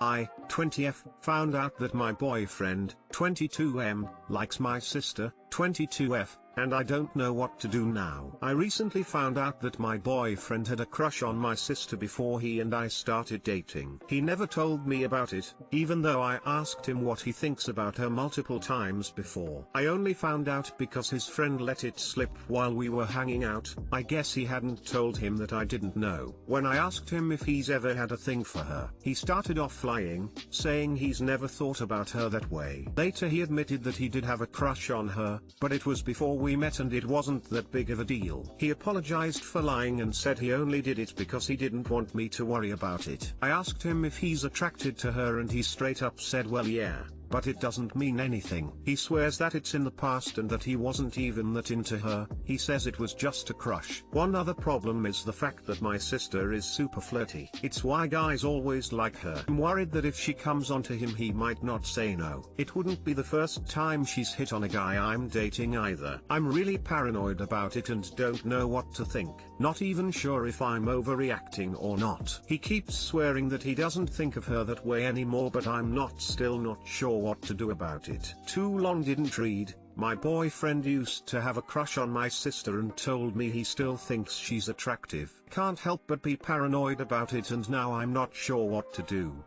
I, 20F, found out that my boyfriend, 22M, likes my sister, 22F, and I don't know what to do now. I recently found out that my boyfriend had a crush on my sister before he and I started dating. He never told me about it, even though I asked him what he thinks about her multiple times before. I only found out because his friend let it slip while we were hanging out. I guess he hadn't told him that I didn't know. When I asked him if he's ever had a thing for her, he started off lying, saying he's never thought about her that way. Later he admitted that he did have a crush on her, but it was before we met and it wasn't that big of a deal. He apologized for lying and said he only did it because he didn't want me to worry about it. I asked him if he's attracted to her and he straight up said well yeah, but it doesn't mean anything. He swears that it's in the past and that he wasn't even that into her. He says it was just a crush. One other problem is the fact that my sister is super flirty. It's why guys always like her. I'm worried that if she comes onto him he might not say no. It wouldn't be the first time she's hit on a guy I'm dating either. I'm really paranoid about it and don't know what to think. Not even sure if I'm overreacting or not. He keeps swearing that he doesn't think of her that way anymore, but I'm still not sure what to do about it. Too long didn't read. My boyfriend used to have a crush on my sister and told me he still thinks she's attractive. Can't help but be paranoid about it and now I'm not sure what to do.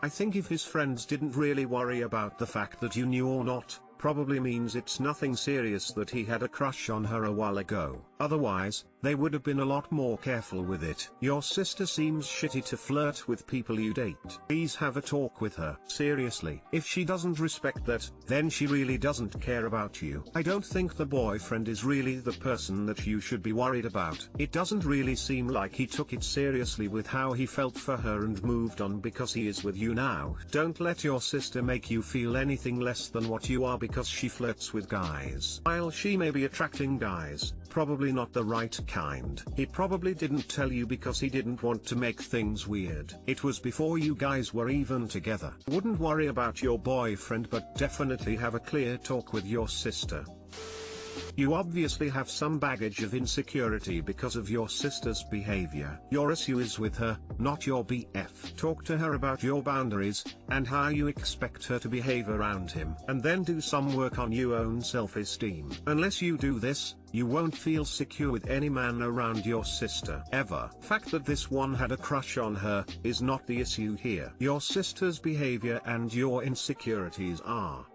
I think if his friends didn't really worry about the fact that you knew or not, probably means it's nothing serious that he had a crush on her a while ago. Otherwise, they would have been a lot more careful with it. Your sister seems shitty to flirt with people you date. Please have a talk with her. Seriously. If she doesn't respect that, then she really doesn't care about you. I don't think the boyfriend is really the person that you should be worried about. It doesn't really seem like he took it seriously with how he felt for her and moved on because he is with you now. Don't let your sister make you feel anything less than what you are because she flirts with guys. While she may be attracting guys, probably not the right kind. He probably didn't tell you because he didn't want to make things weird. It was before you guys were even together. Wouldn't worry about your boyfriend, but definitely have a clear talk with your sister. You obviously have some baggage of insecurity because of your sister's behavior. Your issue is with her, not your BF. Talk to her about your boundaries, and how you expect her to behave around him. And then do some work on your own self-esteem. Unless you do this, you won't feel secure with any man around your sister. Ever. Fact that this one had a crush on her, is not the issue here. Your sister's behavior and your insecurities are.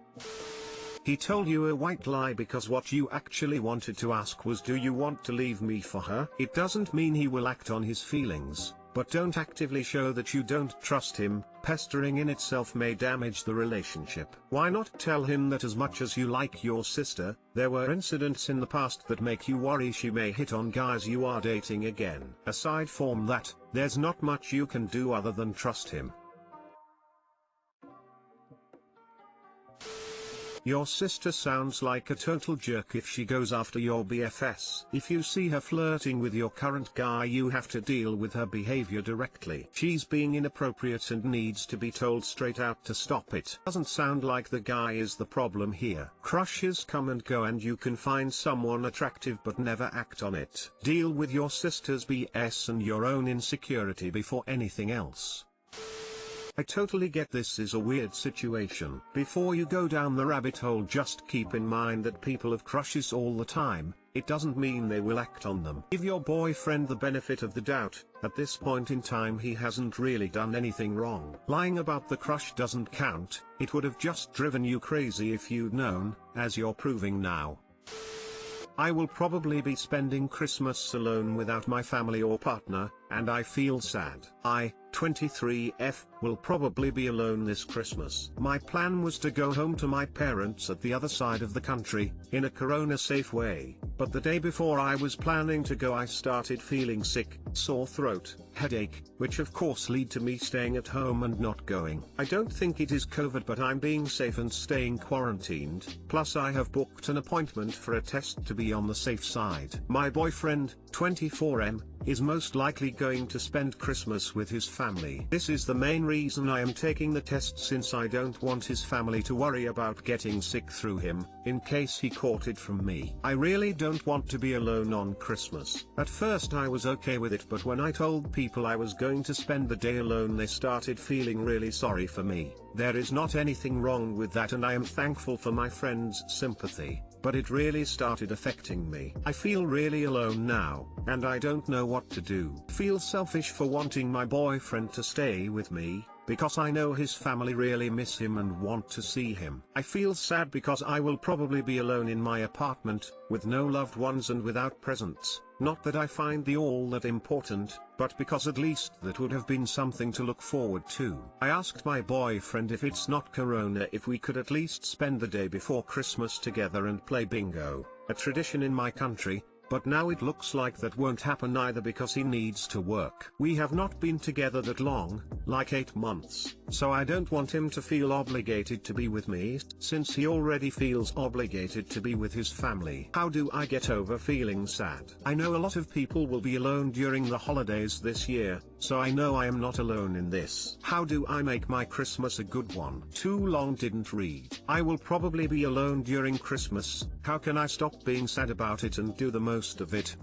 He told you a white lie because what you actually wanted to ask was, do you want to leave me for her? It doesn't mean he will act on his feelings, but don't actively show that you don't trust him. Pestering in itself may damage the relationship. Why not tell him that as much as you like your sister, there were incidents in the past that make you worry she may hit on guys you are dating again. Aside from that, there's not much you can do other than trust him. Your sister sounds like a total jerk if she goes after your BFS. If you see her flirting with your current guy, you have to deal with her behavior directly. She's being inappropriate and needs to be told straight out to stop it. Doesn't sound like the guy is the problem here. Crushes come and go and you can find someone attractive but never act on it. Deal with your sister's BS and your own insecurity before anything else. I totally get this is a weird situation. Before you go down the rabbit hole, just keep in mind that people have crushes all the time. It doesn't mean they will act on them. Give your boyfriend the benefit of the doubt. At this point in time he hasn't really done anything wrong. Lying about the crush doesn't count. It would have just driven you crazy if you'd known, as you're proving now. I will probably be spending Christmas alone without my family or partner, and I feel sad. I, 23F, will probably be alone this Christmas. My plan was to go home to my parents at the other side of the country, in a corona-safe way, but the day before I was planning to go I started feeling sick, sore throat, headache, which of course lead to me staying at home and not going. I don't think it is COVID, but I'm being safe and staying quarantined, plus I have booked an appointment for a test to be on the safe side. My boyfriend, 24M, is most likely going to spend Christmas with his family. This is the main reason I am taking the test, since I don't want his family to worry about getting sick through him, in case he caught it from me. I really don't want to be alone on Christmas. At first I was okay with it, but when I told people I was going to spend the day alone, they started feeling really sorry for me. There is not anything wrong with that, and I am thankful for my friends' sympathy, but it really started affecting me. I feel really alone now, and I don't know what to do. I feel selfish for wanting my boyfriend to stay with me, because I know his family really miss him and want to see him. I feel sad because I will probably be alone in my apartment, with no loved ones and without presents. Not that I find the all that important, but because at least that would have been something to look forward to. I asked my boyfriend, if it's not Corona, if we could at least spend the day before Christmas together and play bingo, a tradition in my country. But now it looks like that won't happen either, because he needs to work. We have not been together that long, like 8 months, so I don't want him to feel obligated to be with me, since he already feels obligated to be with his family. How do I get over feeling sad? I know a lot of people will be alone during the holidays this year, so I know I am not alone in this. How do I make my Christmas a good one? Too long didn't read. I will probably be alone during Christmas. How can I stop being sad about it and do the most of it?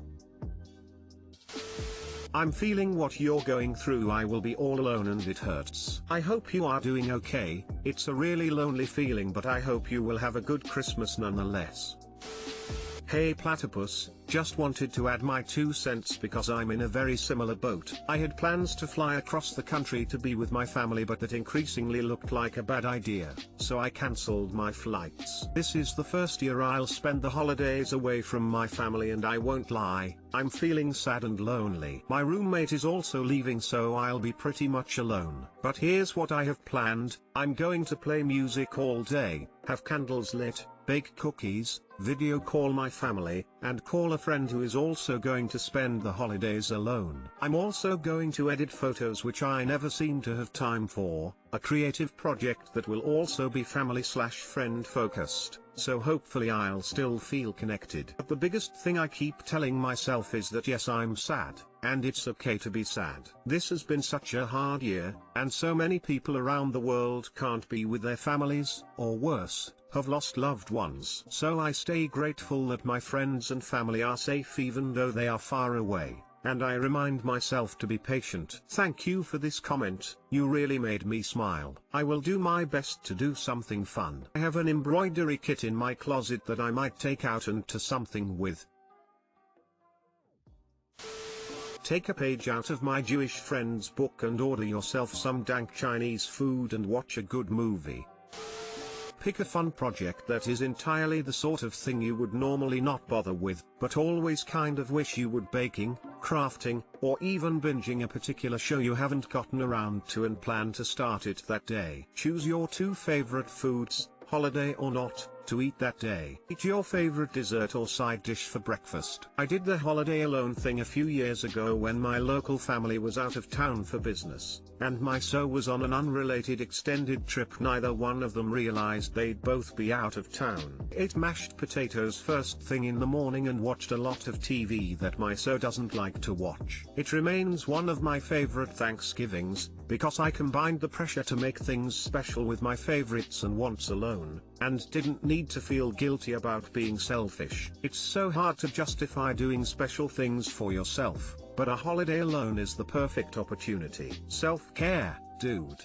I'm feeling what you're going through. I will be all alone and it hurts. I hope you are doing okay. It's a really lonely feeling, but I hope you will have a good Christmas nonetheless. Hey Platypus, just wanted to add my 2 cents because I'm in a very similar boat. I had plans to fly across the country to be with my family, but that increasingly looked like a bad idea, so I cancelled my flights. This is the first year I'll spend the holidays away from my family, and I won't lie, I'm feeling sad and lonely. My roommate is also leaving, so I'll be pretty much alone. But here's what I have planned. I'm going to play music all day, have candles lit, bake cookies, video call my family, and call a friend who is also going to spend the holidays alone. I'm also going to edit photos, which I never seem to have time for, a creative project that will also be family/friend focused, so hopefully I'll still feel connected. But the biggest thing I keep telling myself is that yes, I'm sad, and it's okay to be sad. This has been such a hard year, and so many people around the world can't be with their families, or worse, have lost loved ones. So I stay grateful that my friends and family are safe even though they are far away, and I remind myself to be patient. Thank you for this comment, you really made me smile. I will do my best to do something fun. I have an embroidery kit in my closet that I might take out and do something with. Take a page out of my Jewish friend's book and order yourself some dank Chinese food and watch a good movie. Pick a fun project that is entirely the sort of thing you would normally not bother with, but always kind of wish you would: baking, crafting, or even binging a particular show you haven't gotten around to and plan to start it that day. Choose your 2 favorite foods, holiday or not, to eat that day. Eat your favorite dessert or side dish for breakfast. I did the holiday alone thing a few years ago when my local family was out of town for business, and my so was on an unrelated extended trip. Neither one of them realized they'd both be out of town. Ate mashed potatoes first thing in the morning and watched a lot of TV that my so doesn't like to watch. It remains one of my favorite Thanksgivings, because I combined the pressure to make things special with my favorites and wants alone, and didn't need to feel guilty about being selfish. It's so hard to justify doing special things for yourself, but a holiday alone is the perfect opportunity. Self-care, dude.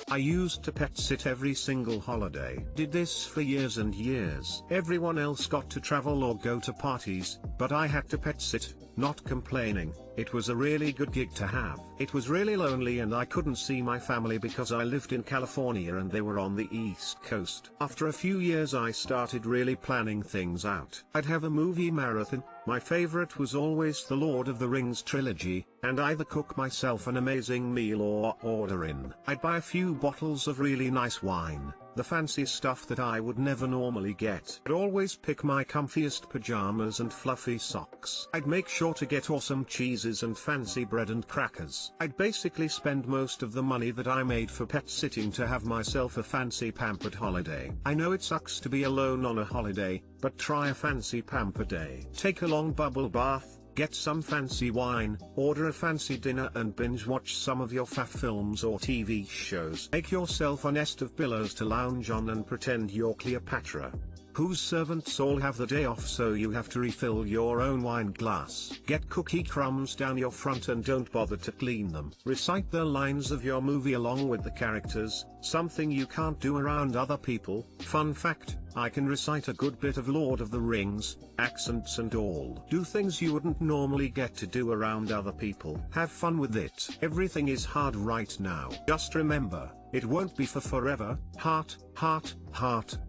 I used to pet sit every single holiday. Did this for years and years. Everyone else got to travel or go to parties, but I had to pet sit, not complaining. It was a really good gig to have. It was really lonely and I couldn't see my family because I lived in California and they were on the East Coast. After a few years I started really planning things out. I'd have a movie marathon. My favorite was always the Lord of the Rings trilogy, and either cook myself an amazing meal or order in. I'd buy a few bottles of really nice wine, the fancy stuff that I would never normally get. I'd always pick my comfiest pajamas and fluffy socks. I'd make sure to get awesome cheeses and fancy bread and crackers. I'd basically spend most of the money that I made for pet sitting to have myself a fancy pampered holiday. I know it sucks to be alone on a holiday, but try a fancy pamper day. Take a long bubble bath, get some fancy wine, order a fancy dinner and binge watch some of your fav films or TV shows. Make yourself a nest of pillows to lounge on and pretend you're Cleopatra, whose servants all have the day off, so you have to refill your own wine glass. Get cookie crumbs down your front and don't bother to clean them. Recite the lines of your movie along with the characters, something you can't do around other people. Fun fact, I can recite a good bit of Lord of the Rings, accents and all. Do things you wouldn't normally get to do around other people. Have fun with it. Everything is hard right now. Just remember, it won't be for forever. Heart, heart, heart.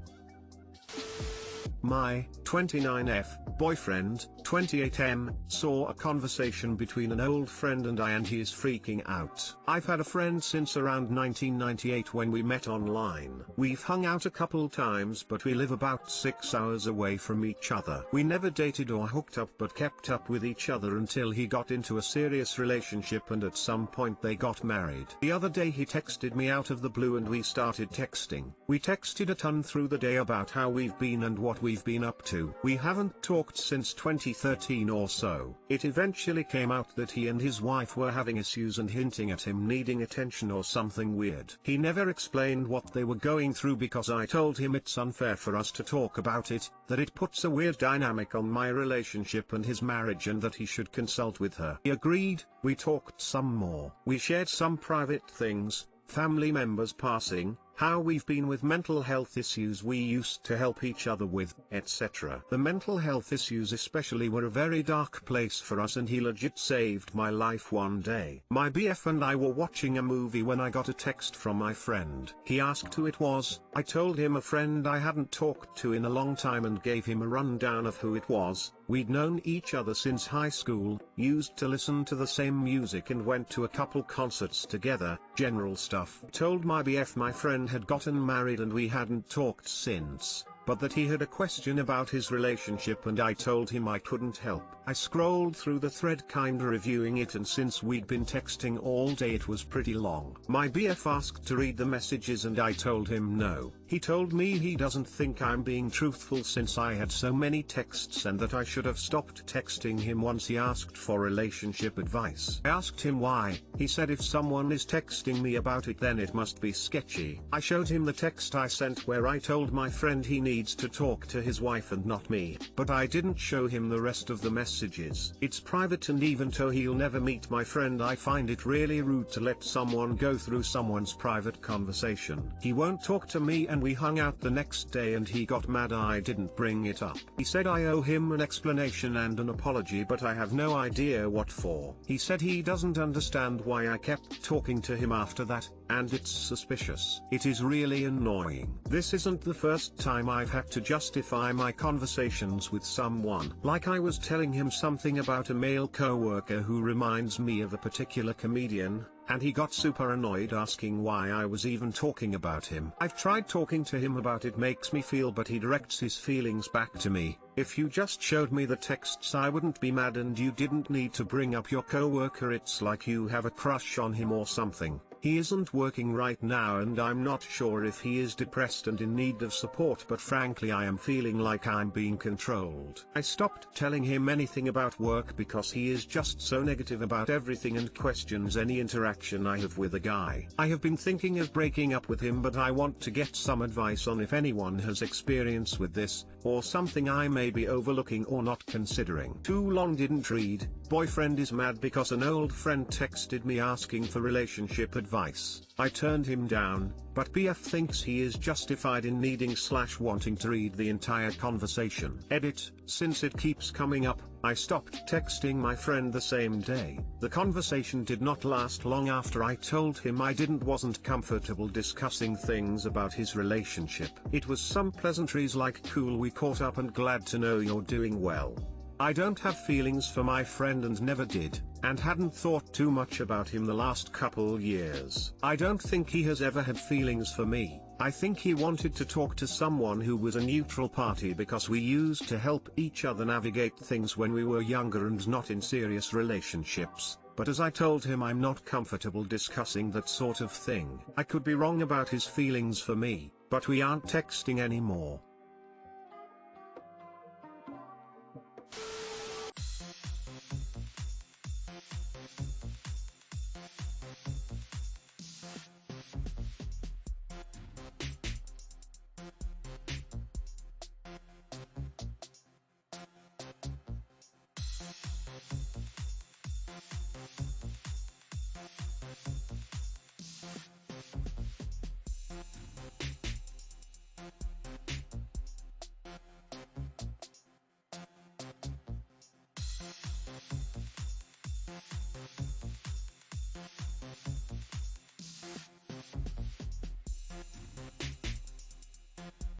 My 29F boyfriend, 28M, saw a conversation between an old friend and I, and he is freaking out. I've had a friend since around 1998 when we met online. We've hung out a couple times, but we live about 6 hours away from each other. We never dated or hooked up, but kept up with each other until he got into a serious relationship, and at some point they got married. The other day he texted me out of the blue and we started texting. We texted a ton through the day about how we've been and what we've been up to. We haven't talked since 2013 or so. It eventually came out that he and his wife were having issues and hinting at him needing attention or something weird. He never explained what they were going through because I told him it's unfair for us to talk about it, that it puts a weird dynamic on my relationship and his marriage, and that he should consult with her. He agreed. We talked some more. We shared some private things, family members passing, how we've been with mental health issues we used to help each other with, etc. The mental health issues especially were a very dark place for us, and he legit saved my life one day. My BF and I were watching a movie when I got a text from my friend. He asked who it was. I told him a friend I hadn't talked to in a long time and gave him a rundown of who it was. We'd known each other since high school, used to listen to the same music and went to a couple concerts together, general stuff. Told my BF my friend had gotten married and we hadn't talked since, but that he had a question about his relationship, and I told him I couldn't help. I scrolled through the thread kinda reviewing it, and since we'd been texting all day it was pretty long. My BF asked to read the messages and I told him no. He told me he doesn't think I'm being truthful since I had so many texts, and that I should have stopped texting him once he asked for relationship advice. I asked him why. He said if someone is texting me about it then it must be sketchy. I showed him the text I sent where I told my friend he needs to talk to his wife and not me, but I didn't show him the rest of the messages. It's private, and even though he'll never meet my friend, I find it really rude to let someone go through someone's private conversation. He won't talk to me, and we hung out the next day and he got mad I didn't bring it up. He said I owe him an explanation and an apology, but I have no idea what for. He said he doesn't understand why I kept talking to him after that, and it's suspicious. It is really annoying. This isn't the first time I've had to justify my conversations with someone. Like I was telling him something about a male coworker who reminds me of a particular comedian, and he got super annoyed asking why I was even talking about him. I've tried talking to him about it makes me feel, but he directs his feelings back to me. If you just showed me the texts I wouldn't be mad, and you didn't need to bring up your coworker. It's like you have a crush on him or something. He isn't working right now and I'm not sure if he is depressed and in need of support, but frankly I am feeling like I'm being controlled. I stopped telling him anything about work because he is just so negative about everything and questions any interaction I have with a guy. I have been thinking of breaking up with him, but I want to get some advice on if anyone has experience with this, or something I may be overlooking or not considering. Too long didn't read. Boyfriend is mad because an old friend texted me asking for relationship advice. I turned him down, but BF thinks he is justified in needing/wanting to read the entire conversation. Edit, since it keeps coming up, I stopped texting my friend the same day. The conversation did not last long after I told him I wasn't comfortable discussing things about his relationship. It was some pleasantries like cool, we caught up and glad to know you're doing well. I don't have feelings for my friend and never did, and hadn't thought too much about him the last couple years. I don't think he has ever had feelings for me. I think he wanted to talk to someone who was a neutral party because we used to help each other navigate things when we were younger and not in serious relationships. But as I told him, I'm not comfortable discussing that sort of thing. I could be wrong about his feelings for me, but we aren't texting anymore.